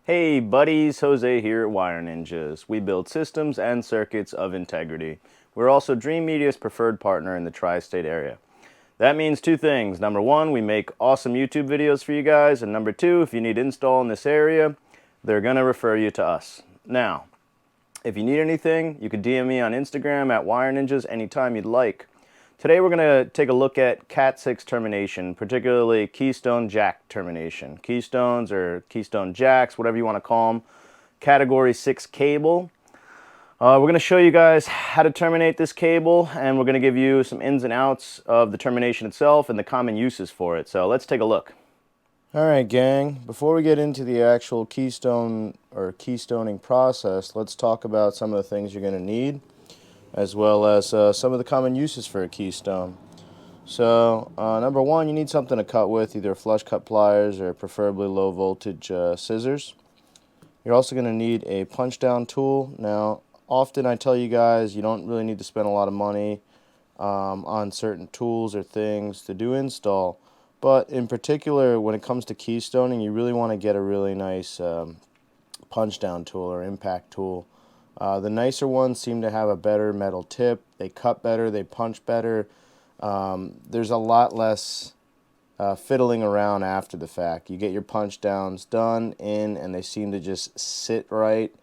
Hey buddies, Jose here at Wire Ninjas. We build systems and circuits of integrity. We're also Dream Media's preferred partner in the tri-state area. That means two things. Number one, we make awesome YouTube videos for you guys. And number two, if you need install in this area, they're going to refer you to us. Now, if you need anything, you can DM me on Instagram at Wire Ninjas anytime you'd like. Today we're going to take a look at Cat 6 termination, particularly Keystone Jack termination. Keystones or Keystone Jacks, whatever you want to call them. Category 6 cable. We're going to show you guys how to terminate this cable, and we're going to give you some ins and outs of the termination itself and the common uses for it. So let's take a look. Alright gang, before we get into the actual keystone or keystoning process, let's talk about some of the things you're going to need, as well as some of the common uses for a keystone. So number one, you need something to cut with, either flush cut pliers or preferably low voltage scissors. You're also going to need a punch down tool. Now often I tell you guys you don't really need to spend a lot of money on certain tools or things to do install, but in particular when it comes to keystoning, you really want to get a really nice punch down tool or impact tool. The nicer ones seem to have a better metal tip. They cut better, they punch better. There's a lot less fiddling around after the fact. You get your punch downs done in, and they seem to just sit right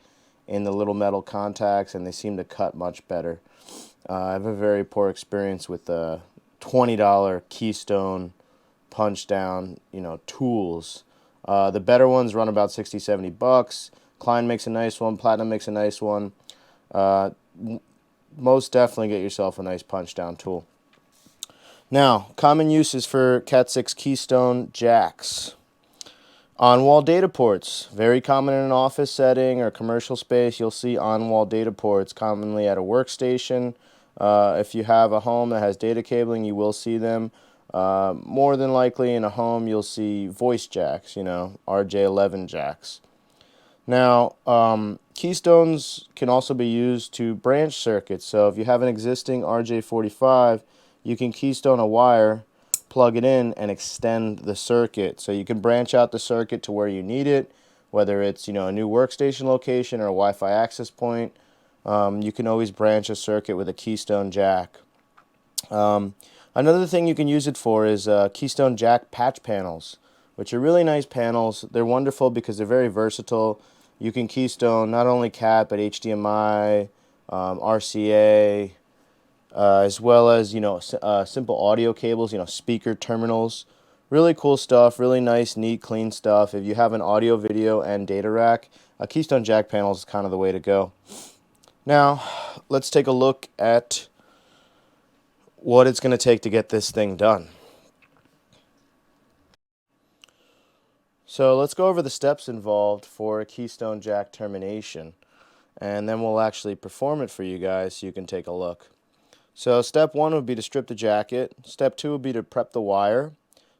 in the little metal contacts, and they seem to cut much better. I have a very poor experience with the $20 Keystone punch down, tools. The better ones run about 60, 70 bucks. Klein makes a nice one. Platinum makes a nice one. Most definitely get yourself a nice punch down tool. Now, common uses for Cat 6 Keystone Jacks. On-wall data ports. Very common in an office setting or commercial space. You'll see on-wall data ports commonly at a workstation. If you have a home that has data cabling, you will see them. More than likely in a home, you'll see voice jacks, RJ11 jacks. Now, keystones can also be used to branch circuits. So if you have an existing RJ45, you can keystone a wire, plug it in, and extend the circuit. So you can branch out the circuit to where you need it, whether it's a new workstation location or a Wi-Fi access point. You can always branch a circuit with a keystone jack. Another thing you can use it for is keystone jack patch panels, which are really nice panels. They're wonderful because they're very versatile. You can keystone not only Cat but HDMI, RCA, as well as simple audio cables, speaker terminals. Really cool stuff, really nice, neat, clean stuff. If you have an audio, video, and data rack, a keystone jack panel is kind of the way to go. Now, let's take a look at what it's going to take to get this thing done. So let's go over the steps involved for a keystone jack termination, and then we'll actually perform it for you guys so you can take a look. So step one would be to strip the jacket. Step two would be to prep the wire.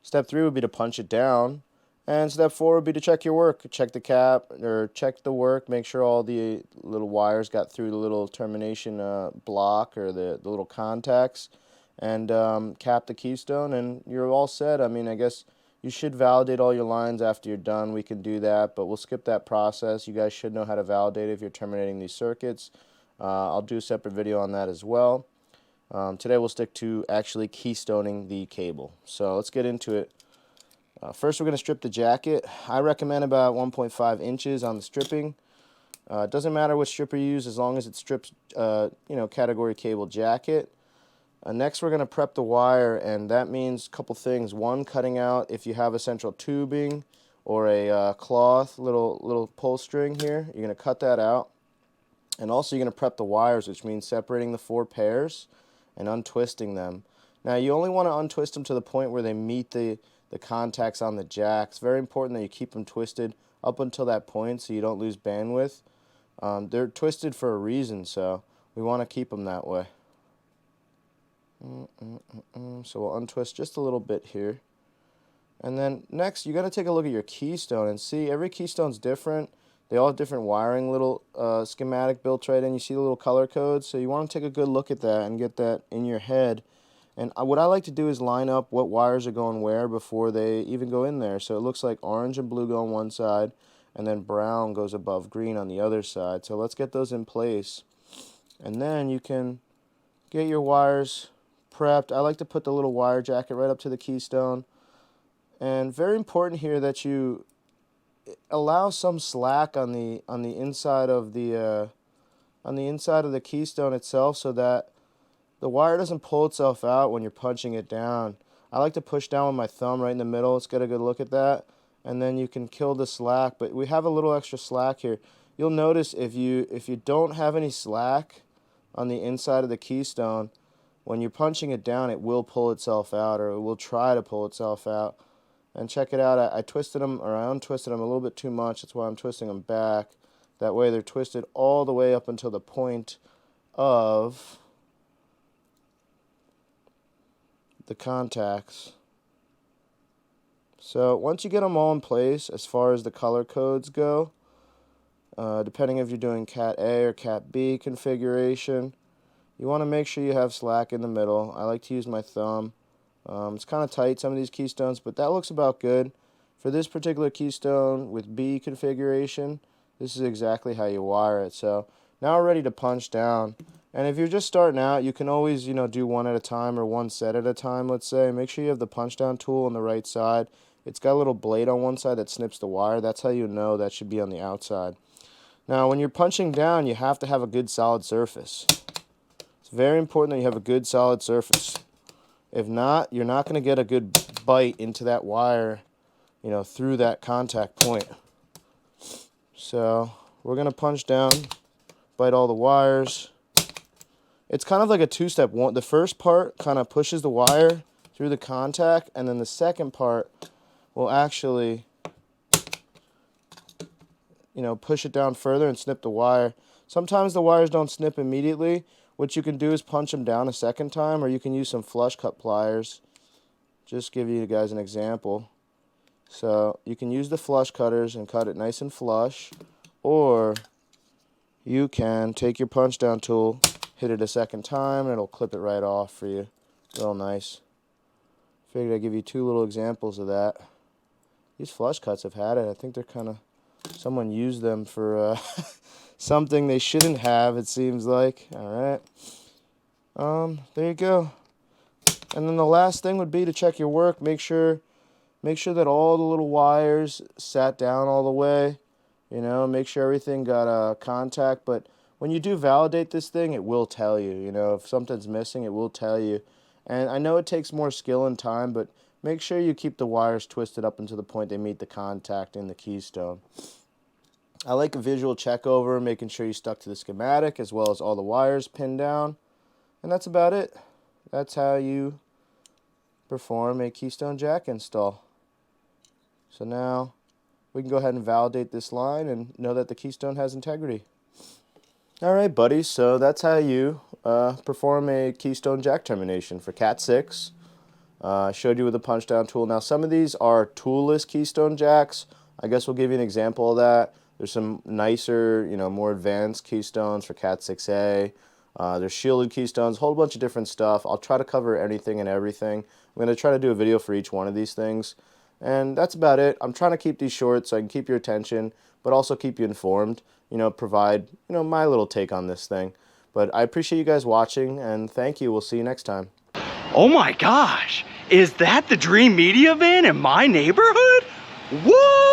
Step three would be to punch it down. And step four would be to check your work. Check the cap or check the work. Make sure all the little wires got through the little termination block or the little contacts. And cap the keystone, and you're all set. I mean, I guess you should validate all your lines after you're done. We can do that, but we'll skip that process. You guys should know how to validate if you're terminating these circuits. I'll do a separate video on that as well. Today we'll stick to actually keystoning the cable. So let's get into it. First we're going to strip the jacket. I recommend about 1.5 inches on the stripping. It doesn't matter what stripper you use as long as it strips category cable jacket. Next we're going to prep the wire, and that means a couple things. One, cutting out if you have a central tubing or a cloth little pull string here. You're going to cut that out. And also you're going to prep the wires, which means separating the 4 pairs and untwisting them. Now you only want to untwist them to the point where they meet the contacts on the jack. It's very important that you keep them twisted up until that point so you don't lose bandwidth. They're twisted for a reason, so we want to keep them that way. So we'll untwist just a little bit here. And then next you got to take a look at your keystone and see every keystone's different. They all have different wiring, little schematic built right in. You see the little color codes, so you want to take a good look at that and get that in your head. And what I like to do is line up what wires are going where before they even go in there. So it looks like orange and blue go on one side, and then brown goes above green on the other side. So let's get those in place. And then you can get your wires prepped. I like to put the little wire jacket right up to the keystone. And very important here that you allow some slack on the inside of the keystone itself, so that the wire doesn't pull itself out when you're punching it down. I like to push down with my thumb right in the middle. Let's get a good look at that. And then you can kill the slack, but we have a little extra slack here. You'll notice if you don't have any slack on the inside of the keystone, when you're punching it down, it will pull itself out, or it will try to pull itself out. And check it out, I twisted them, or I untwisted them a little bit too much. That's why I'm twisting them back. That way they're twisted all the way up until the point of the contacts. So once you get them all in place, as far as the color codes go, depending if you're doing Cat A or Cat B configuration, you want to make sure you have slack in the middle. I like to use my thumb. It's kind of tight, some of these keystones, but that looks about good. For this particular keystone with B configuration, this is exactly how you wire it. So now we're ready to punch down. And if you're just starting out, you can always, do one at a time or one set at a time, let's say. Make sure you have the punch down tool on the right side. It's got a little blade on one side that snips the wire. That's how you know that should be on the outside. Now, when you're punching down, you have to have a good solid surface. It's very important that you have a good solid surface. If not, you're not going to get a good bite into that wire, through that contact point. So we're going to punch down, bite all the wires. It's kind of like a two-step. The first part kind of pushes the wire through the contact, and then the second part will actually, push it down further and snip the wire. Sometimes the wires don't snip immediately. What you can do is punch them down a second time, or you can use some flush cut pliers. Just give you guys an example. So you can use the flush cutters and cut it nice and flush, or you can take your punch down tool, hit it a second time, and it'll clip it right off for you. Real nice. Figured I'd give you two little examples of that. These flush cuts have had it. I think they're kind of, someone used them for something they shouldn't have, it seems like. All right. There you go. And then the last thing would be to check your work. Make sure that all the little wires sat down all the way. Make sure everything got a contact. But when you do validate this thing, it will tell you. If something's missing, it will tell you. And I know it takes more skill and time, but make sure you keep the wires twisted up until the point they meet the contact in the keystone. I like a visual check over, making sure you stuck to the schematic as well as all the wires pinned down. And that's about it. That's how you perform a keystone jack install. So now we can go ahead and validate this line and know that the keystone has integrity. All right, buddies, so that's how you perform a keystone jack termination for Cat 6. I showed you with the punch down tool. Now, some of these are toolless keystone jacks. I guess we'll give you an example of that. There's some nicer, more advanced keystones for Cat 6A. There's shielded keystones, a whole bunch of different stuff. I'll try to cover anything and everything. I'm going to try to do a video for each one of these things. And that's about it. I'm trying to keep these short so I can keep your attention, but also keep you informed, provide, my little take on this thing. But I appreciate you guys watching, and thank you. We'll see you next time. Oh my gosh, is that the Dream Media van in my neighborhood? Whoa!